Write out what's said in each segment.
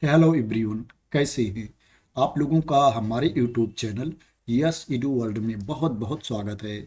Hello everyone, कैसे हैं आप लोगों का हमारे यूट्यूब चैनल यस इडू वर्ल्ड में बहुत बहुत स्वागत है।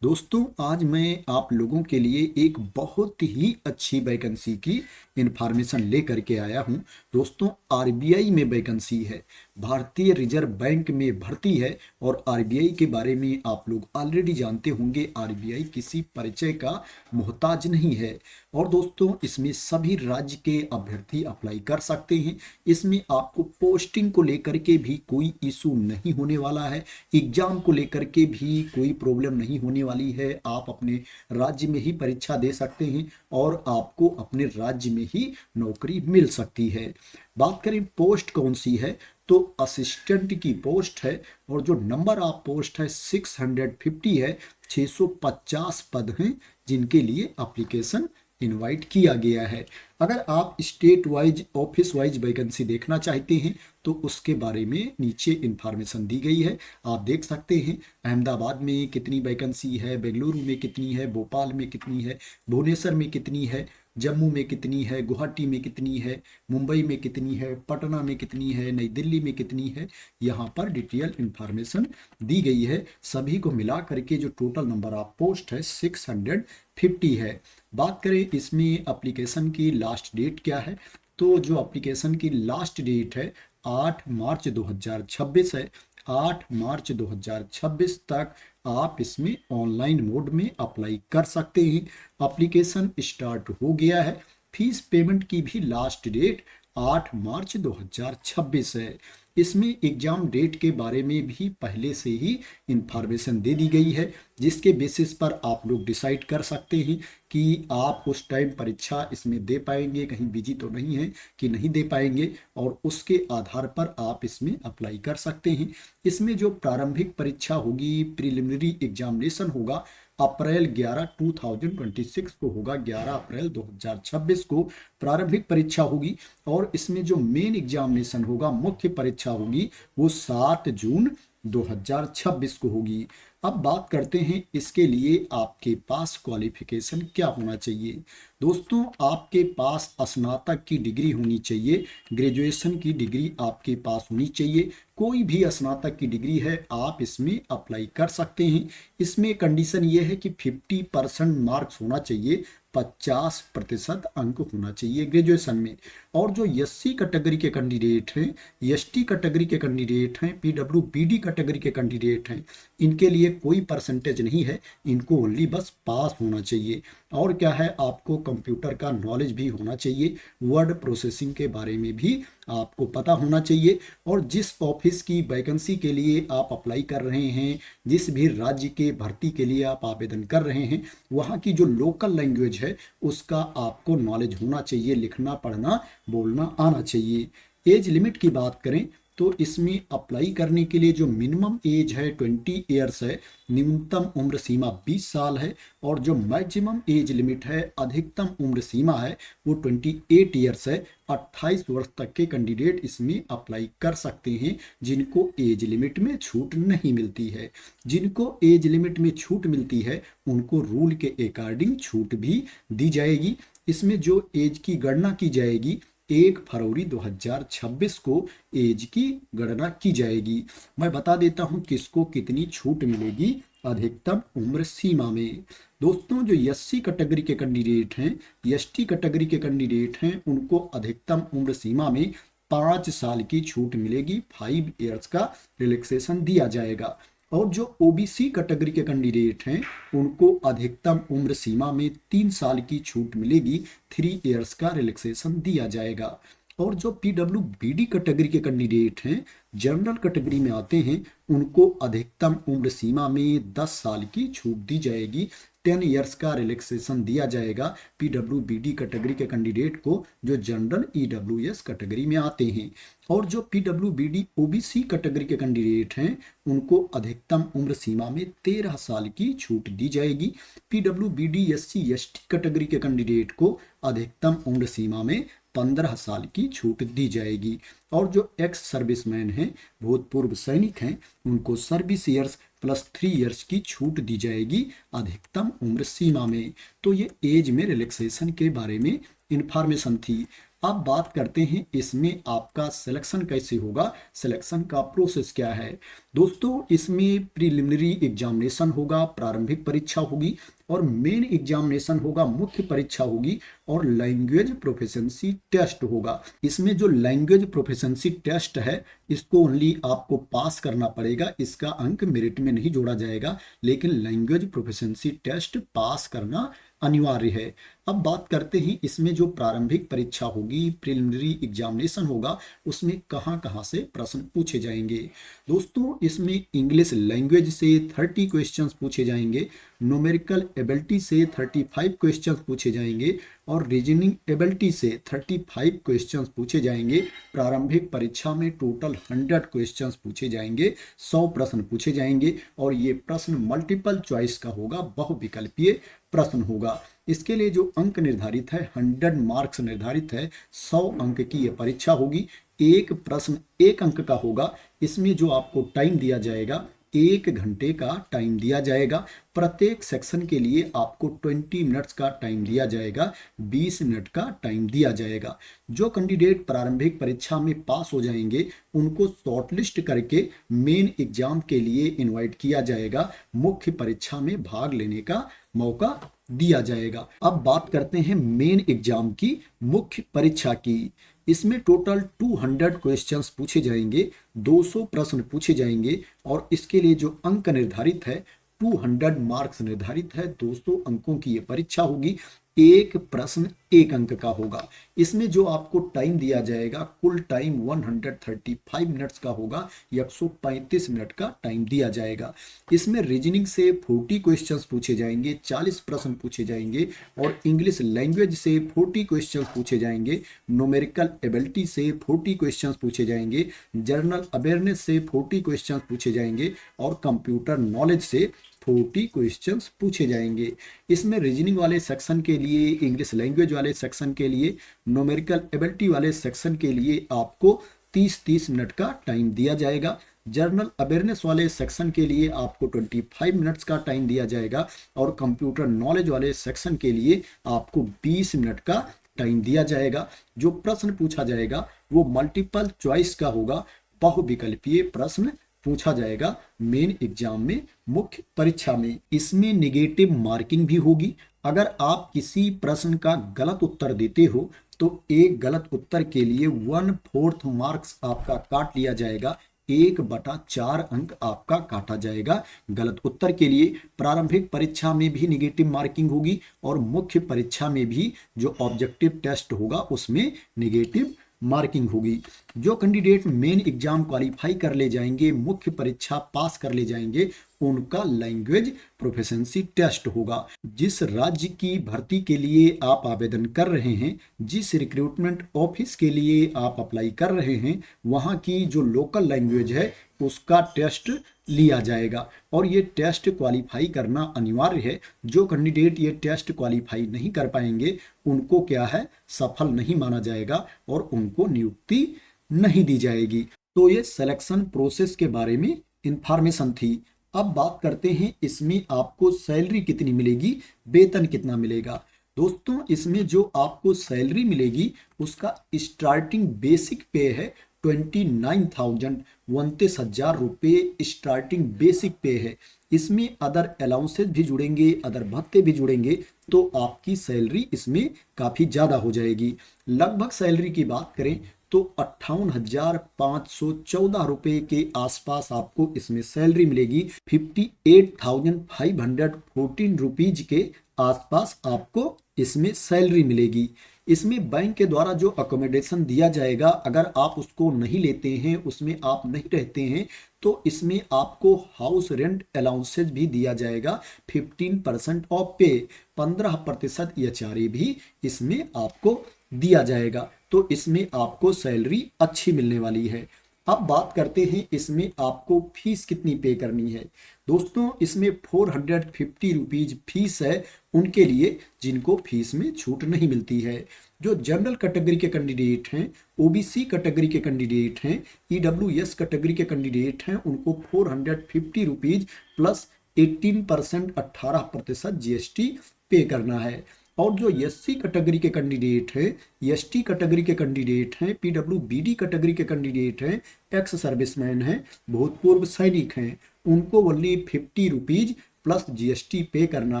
दोस्तों, आज मैं आप लोगों के लिए एक बहुत ही अच्छी वैकेंसी की इंफॉर्मेशन लेकर के आया हूं। दोस्तों, आरबीआई में वैकेंसी है, भारतीय रिजर्व बैंक में भर्ती है। और आरबीआई के बारे में आप लोग ऑलरेडी जानते होंगे, आरबीआई किसी परिचय का मोहताज नहीं है। और दोस्तों, इसमें सभी राज्य के अभ्यर्थी अप्लाई कर सकते हैं। इसमें आपको पोस्टिंग को लेकर के भी कोई इशू नहीं होने वाला है, एग्जाम को लेकर के भी कोई प्रॉब्लम नहीं होने वाली है। आप अपने राज्य में ही परीक्षा दे सकते हैं और आपको अपने राज्य में ही नौकरी मिल सकती है। बात करें पोस्ट कौन सी है, तो असिस्टेंट की पोस्ट है। और जो नंबर ऑफ पोस्ट है 650 है। 650 पद हैं जिनके लिए एप्लीकेशन इनवाइट किया गया है। अगर आप state wise office wise vacancy देखना चाहते हैं तो उसके बारे में नीचे इंफॉर्मेशन दी गई है, आप देख सकते हैं। अहमदाबाद में कितनी वैकेंसी है, बेंगलुरु में कितनी है, भोपाल में कितनी है, भुवनेश्वर में कितनी है, जम्मू में कितनी है, गुवाहाटी में कितनी है, मुंबई में कितनी है, पटना में कितनी है, नई दिल्ली में कितनी है। यहाँ पर डिटेल इंफॉर्मेशन दी गई है। सभी को मिला करके जो टोटल नंबर ऑफ पोस्ट है 650 है। बात करें इसमें एप्लीकेशन की लास्ट डेट क्या है, तो जो एप्लीकेशन की लास्ट डेट है 8 मार्च 2026 है। 8 मार्च 2026 तक आप इसमें ऑनलाइन मोड में अप्लाई कर सकते हैं। एप्लीकेशन स्टार्ट हो गया है। फीस पेमेंट की भी लास्ट डेट 8 मार्च 2026 है। इसमें एग्जाम डेट के बारे में भी पहले से ही इंफॉर्मेशन दे दी गई है, जिसके बेसिस पर आप लोग डिसाइड कर सकते हैं कि आप उस टाइम परीक्षा इसमें दे पाएंगे, कहीं बिजी तो नहीं है कि नहीं दे पाएंगे, और उसके आधार पर आप इसमें अप्लाई कर सकते हैं। इसमें जो प्रारंभिक परीक्षा होगी, प्रिलिमिनरी एग्जामिनेशन होगा, अप्रैल 11 2026 को होगा। 11 अप्रैल 2026 को प्रारंभिक परीक्षा होगी। और इसमें जो मेन एग्जामिनेशन होगा, मुख्य परीक्षा होगी, वो 7 जून 2026 को होगी। अब बात करते हैं इसके लिए आपके पास क्वालिफिकेशन क्या होना चाहिए। दोस्तों, आपके पास स्नातक की डिग्री होनी चाहिए, ग्रेजुएशन की डिग्री आपके पास होनी चाहिए। कोई भी स्नातक की डिग्री है, आप इसमें अप्लाई कर सकते हैं। इसमें कंडीशन ये है कि 50% मार्क्स होना चाहिए, 50% अंक होना चाहिए ग्रेजुएशन में। और जो एससी कैटेगरी के कैंडिडेट हैं, एसटी कैटेगरी के कैंडिडेट हैं, पीडब्ल्यूबीडी कैटेगरी के कैंडिडेट हैं, इनके लिए कोई परसेंटेज नहीं है, इनको ओनली बस पास होना चाहिए। और क्या है, आपको कंप्यूटर का नॉलेज भी होना चाहिए, वर्ड प्रोसेसिंग के बारे में भी आपको पता होना चाहिए। और जिस ऑफिस की वैकेंसी के लिए आप अप्लाई कर रहे हैं, जिस भी राज्य के भर्ती के लिए आप आवेदन कर रहे हैं, वहाँ की जो लोकल लैंग्वेज है उसका आपको नॉलेज होना चाहिए, लिखना पढ़ना बोलना आना चाहिए। एज लिमिट की बात करें तो इसमें अप्लाई करने के लिए जो मिनिमम एज है 20 ईयर्स है, न्यूनतम उम्र सीमा 20 साल है। और जो मैक्सिमम एज लिमिट है, अधिकतम उम्र सीमा है, वो 28 ईयर्स है। 28 वर्ष तक के कैंडिडेट इसमें अप्लाई कर सकते हैं, जिनको एज लिमिट में छूट नहीं मिलती है। जिनको एज लिमिट में छूट मिलती है उनको रूल के अकॉर्डिंग छूट भी दी जाएगी। इसमें जो एज की गणना की जाएगी, 1 फरवरी 2026 को एज की गणना की जाएगी। मैं बता देता हूं किसको कितनी छूट मिलेगी अधिकतम उम्र सीमा में। दोस्तों, जो एससी कैटेगरी के कैंडिडेट हैं, एसटी कैटेगरी के कैंडिडेट हैं, उनको अधिकतम उम्र सीमा में 5 साल की छूट मिलेगी, 5 ईयर्स का रिलैक्सेशन दिया जाएगा। और जो ओबीसी कैटेगरी के कैंडिडेट हैं, उनको अधिकतम उम्र सीमा में 3 साल की छूट मिलेगी, 3 ईयर्स का रिलैक्सेशन दिया जाएगा। और जो पीडब्ल्यूबीडी कैटेगरी के कैंडिडेट हैं, जनरल कैटेगरी में आते हैं, उनको अधिकतम उम्र सीमा में 10 साल की छूट दी जाएगी, 10 ईयर्स का रिलैक्सेशन दिया जाएगा पीडब्ल्यूबीडी कैटेगरी के कैंडिडेट को, जो जनरल ईडब्ल्यूएस कैटेगरी में आते हैं। और जो पीडब्ल्यूबीडी ओबीसी कैटेगरी के कैंडिडेट हैं, उनको अधिकतम उम्र सीमा में 13 साल की छूट दी जाएगी। पीडब्ल्यूबीडी एससी एसटी कैटेगरी के कैंडिडेट को अधिकतम उम्र सीमा में 15 साल की छूट दी जाएगी। और जो एक्स सर्विसमैन हैं, भूतपूर्व सैनिक हैं, उनको सर्विस ईयर्स प्लस 3 ईयर्स की छूट दी जाएगी अधिकतम उम्र सीमा में। तो ये एज में रिलैक्सेशन के बारे में इंफॉर्मेशन थी। अब बात करते हैं इसमें आपका सिलेक्शन कैसे होगा, सिलेक्शन का प्रोसेस क्या है। दोस्तों इसमें प्रिलिमिनरी एग्जामिनेशन होगा, प्रारंभिक परीक्षा होगी, और मेन एग्जामिनेशन होगा, मुख्य परीक्षा होगी, और लैंग्वेज प्रोफिशिएंसी टेस्ट होगा। इसमें जो लैंग्वेज प्रोफिशिएंसी टेस्ट है इसको ओनली आपको पास करना पड़ेगा, इसका अंक मेरिट में नहीं जोड़ा जाएगा, लेकिन लैंग्वेज प्रोफिशिएंसी टेस्ट पास करना अनिवार्य है। अब बात करते हैं इसमें जो प्रारंभिक परीक्षा होगी, प्रिलिमिनरी एग्जामिनेशन होगा, उसमें कहाँ कहाँ से प्रश्न पूछे जाएंगे। दोस्तों इसमें इंग्लिश लैंग्वेज से 30 क्वेश्चंस पूछे जाएंगे, न्यूमेरिकल एबिलिटी से 35 क्वेश्चंस पूछे जाएंगे, और रीजनिंग एबिलिटी से 35 क्वेश्चंस पूछे जाएंगे। प्रारंभिक परीक्षा में टोटल 100 क्वेश्चंस पूछे जाएंगे, 100 प्रश्न पूछे जाएंगे, और ये प्रश्न मल्टीपल चॉइस का होगा, बहुविकल्पीय प्रश्न होगा। इसके लिए जो अंक निर्धारित है, 100 मार्क्स निर्धारित है, 100 अंक की ये परीक्षा होगी। एक प्रश्न 1 अंक का होगा। इसमें जो आपको टाइम दिया जाएगा, 1 घंटे का टाइम दिया जाएगा। प्रत्येक सेक्शन के लिए आपको 20 मिनट्स का टाइम दिया जाएगा, 20 मिनट का टाइम दिया जाएगा। जो कैंडिडेट प्रारंभिक परीक्षा में पास हो जाएंगे उनको शॉर्टलिस्ट करके मेन एग्जाम के लिए इनवाइट किया जाएगा, मुख्य परीक्षा में भाग लेने का मौका दिया जाएगा। अब बात करते हैं मेन एग्जाम की, मुख्य परीक्षा की। इसमें टोटल 200 क्वेश्चंस पूछे जाएंगे, 200 प्रश्न पूछे जाएंगे, और इसके लिए जो अंक निर्धारित है, 200 मार्क्स निर्धारित है, 200 अंकों की ये परीक्षा होगी। एक प्रश्न 1 अंक का होगा। इसमें जो आपको टाइम दिया जाएगा, कुल टाइम 135 मिनट्स का होगा, 135 मिनट का टाइम दिया जाएगा। इसमें रीजनिंग से 40 क्वेश्चंस पूछे जाएंगे, 40 प्रश्न पूछे जाएंगे, और इंग्लिश लैंग्वेज से 40 क्वेश्चंस पूछे जाएंगे, न्यूमेरिकल एबिलिटी से 40 क्वेश्चंस पूछे जाएंगे, जनरल अवेयरनेस से 40 क्वेश्चंस पूछे जाएंगे, और कंप्यूटर नॉलेज से 40 क्वेश्चंस पूछे जाएंगे। इसमें रीजनिंग वाले सेक्शन के लिए, इंग्लिश लैंग्वेज वाले सेक्शन के लिए, न्यूमेरिकल एबिलिटी वाले सेक्शन के लिए आपको 30-30 मिनट का टाइम दिया जाएगा। जर्नल अवेयरनेस वाले सेक्शन के लिए आपको 25 मिनट्स का टाइम दिया जाएगा, और कंप्यूटर नॉलेज वाले सेक्शन के लिए आपको 20 मिनट का टाइम दिया जाएगा। जो प्रश्न पूछा जाएगा वो मल्टीपल चॉइस का होगा, बहुविकल्पीय प्रश्न पूछा जाएगा मेन एग्जाम में, मुख्य परीक्षा में। इसमें नेगेटिव मार्किंग भी होगी। अगर आप किसी प्रश्न का गलत उत्तर देते हो तो एक गलत उत्तर के लिए 1/4 मार्क्स आपका काट लिया जाएगा, 1/4 अंक आपका काटा जाएगा गलत उत्तर के लिए। प्रारंभिक परीक्षा में भी नेगेटिव मार्किंग होगी, और मुख्य परीक्षा में भी जो ऑब्जेक्टिव टेस्ट होगा उसमें नेगेटिव मार्किंग होगी। जो कैंडिडेट मेन एग्जाम क्वालिफाई कर ले जाएंगे, मुख्य परीक्षा पास कर ले जाएंगे, उनका लैंग्वेज प्रोफिशिएंसी टेस्ट होगा। जिस राज्य की भर्ती के लिए आप आवेदन कर रहे हैं, जिस रिक्रूटमेंट ऑफिस के लिए आप अप्लाई कर रहे हैं, वहाँ की जो लोकल लैंग्वेज है उसका टेस्ट लिया जाएगा, और ये टेस्ट क्वालिफाई करना अनिवार्य है। जो कैंडिडेट ये टेस्ट क्वालिफाई नहीं कर पाएंगे उनको क्या है, सफल नहीं माना जाएगा, और उनको नियुक्ति नहीं दी जाएगी। तो ये सिलेक्शन प्रोसेस के बारे में इंफॉर्मेशन थी। अब बात करते हैं इसमें आपको सैलरी कितनी मिलेगी, वेतन कितना मिलेगा। दोस्तों इसमें जो आपको सैलरी मिलेगी उसका स्टार्टिंग बेसिक पे है 29,000, 29,000 रुपये स्टार्टिंग बेसिक पे है। इसमें अदर अलाउंसेस भी जुड़ेंगे, अदर भत्ते भी जुड़ेंगे, तो आपकी सैलरी इसमें काफ़ी ज़्यादा हो जाएगी। लगभग सैलरी की बात करें तो 58,514 रुपये के आसपास आपको इसमें सैलरी मिलेगी। 58,514 रुपीज के आसपास आपको इसमें सैलरी मिलेगी। इसमें बैंक के द्वारा जो अकोमोडेशन दिया जाएगा, अगर आप उसको नहीं लेते हैं, उसमें आप नहीं रहते हैं, तो इसमें आपको हाउस रेंट अलाउंसेज भी दिया जाएगा। 15% ऑफ पे, 15% EHRA भी इसमें आपको दिया जाएगा। तो इसमें आपको सैलरी अच्छी मिलने वाली है। अब बात करते हैं इसमें आपको फीस कितनी पे करनी है। दोस्तों इसमें 450 रुपीज फीस है उनके लिए जिनको फीस में छूट नहीं मिलती है। जो जनरल कैटेगरी के कैंडिडेट हैं, ओबीसी कैटेगरी के कैंडिडेट हैं, EWS कैटेगरी के कैंडिडेट हैं, उनको 450 रुपीज प्लस 18% 18% GST पे करना है। और जो एससी कैटेगरी के कैंडिडेट है, एसटी कैटेगरी के कैंडिडेट हैं, पीडब्ल्यूबीडी कैटेगरी के कैंडिडेट हैं, एक्स सर्विसमैन हैं, भूतपूर्व सैनिक हैं, उनको ओनली 50 रुपीज प्लस जीएसटी पे करना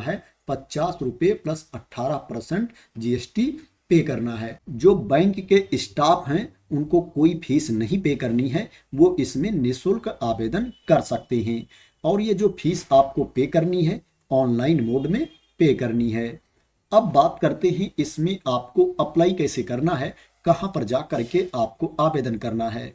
है। 50 रुपये प्लस 18% जीएसटी पे करना है। जो बैंक के स्टाफ हैं उनको कोई फीस नहीं पे करनी है, वो इसमें निःशुल्क आवेदन कर सकते हैं। और ये जो फीस आपको पे करनी है ऑनलाइन मोड में पे करनी है। अब बात करते हैं इसमें आपको अप्लाई कैसे करना है, कहाँ पर जा करके आपको आवेदन करना है।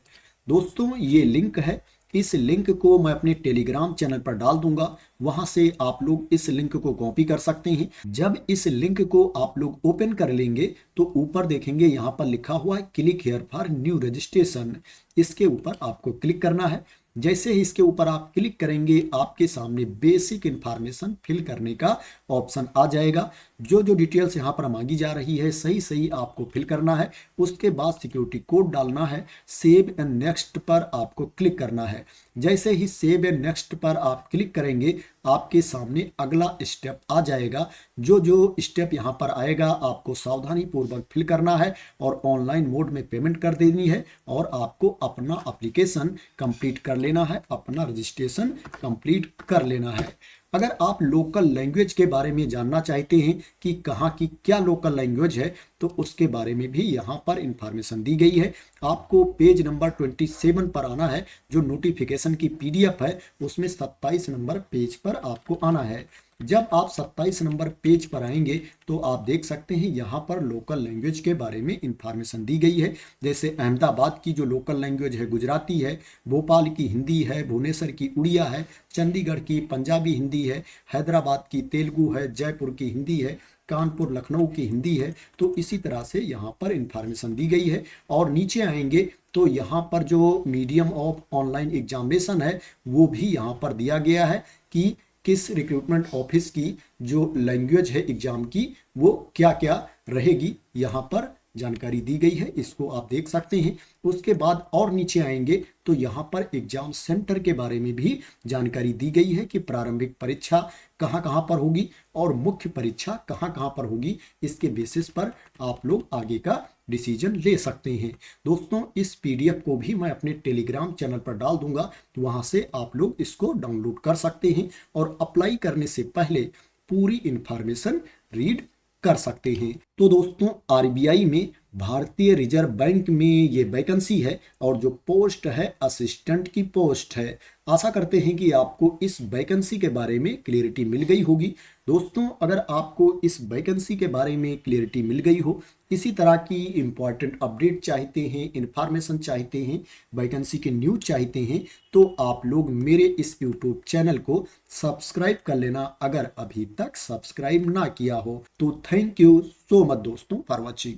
दोस्तों ये लिंक है, इस लिंक को मैं अपने टेलीग्राम चैनल पर डाल दूंगा, वहां से आप लोग इस लिंक को कॉपी कर सकते हैं। जब इस लिंक को आप लोग ओपन कर लेंगे तो ऊपर देखेंगे यहाँ पर लिखा हुआ है click here for new registration. इसके ऊपर आपको क्लिक करना है। जैसे ही इसके ऊपर आप क्लिक करेंगे आपके सामने बेसिक इंफॉर्मेशन फिल करने का ऑप्शन आ जाएगा। जो जो डिटेल्स यहाँ पर मांगी जा रही है सही सही आपको फिल करना है। उसके बाद सिक्योरिटी कोड डालना है, सेव एंड नेक्स्ट पर आपको क्लिक करना है। जैसे ही सेव एंड नेक्स्ट पर आप क्लिक करेंगे आपके सामने अगला स्टेप आ जाएगा। जो जो स्टेप यहाँ पर आएगा आपको सावधानी पूर्वक फिल करना है और ऑनलाइन मोड में पेमेंट कर देनी है और आपको अपना एप्लीकेशन कंप्लीट कर लेना है, अपना रजिस्ट्रेशन कंप्लीट कर लेना है। अगर आप लोकल लैंग्वेज के बारे में जानना चाहते हैं कि कहाँ की क्या लोकल लैंग्वेज है तो उसके बारे में भी यहाँ पर इंफॉर्मेशन दी गई है। आपको पेज नंबर 27 पर आना है। जो नोटिफिकेशन की पीडीएफ है उसमें 27 नंबर पेज पर आपको आना है। जब आप 27 नंबर पेज पर आएंगे तो आप देख सकते हैं यहाँ पर लोकल लैंग्वेज के बारे में इंफॉर्मेशन दी गई है। जैसे अहमदाबाद की जो लोकल लैंग्वेज है गुजराती है, भोपाल की हिंदी है, भुवनेश्वर की उड़िया है, चंडीगढ़ की पंजाबी हिंदी है, हैदराबाद की तेलुगु है, जयपुर की हिंदी है, कानपुर लखनऊ की हिंदी है। तो इसी तरह से यहाँ पर इंफॉर्मेशन दी गई है। और नीचे आएंगे तो यहाँ पर जो मीडियम ऑफ ऑनलाइन एग्जामिनेशन है वो भी यहाँ पर दिया गया है कि किस रिक्रूटमेंट ऑफिस की जो लैंग्वेज है एग्जाम की वो क्या क्या रहेगी, यहाँ पर जानकारी दी गई है। इसको आप देख सकते हैं। उसके बाद और नीचे आएंगे तो यहाँ पर एग्जाम सेंटर के बारे में भी जानकारी दी गई है कि प्रारंभिक परीक्षा कहाँ कहाँ पर होगी और मुख्य परीक्षा कहाँ कहाँ पर होगी। इसके बेसिस पर आप लोग आगे का डिसीजन ले सकते हैं। दोस्तों इस पीडीएफ को भी मैं अपने टेलीग्राम चैनल पर डाल दूंगा, वहां से आप लोग इसको डाउनलोड कर सकते हैं और अप्लाई करने से पहले पूरी इंफॉर्मेशन रीड कर सकते हैं। तो दोस्तों आरबीआई में भारतीय रिजर्व बैंक में ये वैकेंसी है और जो पोस्ट है असिस्टेंट की पोस्ट है। आशा करते हैं कि आपको इस वैकेंसी के बारे में क्लियरिटी मिल गई होगी। दोस्तों अगर आपको इस वैकेंसी के बारे में क्लियरिटी मिल गई हो, इसी तरह की इंपॉर्टेंट अपडेट चाहते हैं, इंफॉर्मेशन चाहते हैं, वैकेंसी के न्यूज चाहते हैं तो आप लोग मेरे इस यूट्यूब चैनल को सब्सक्राइब कर लेना अगर अभी तक सब्सक्राइब ना किया हो। तो थैंक यू सो मच दोस्तों फॉर वॉचिंग।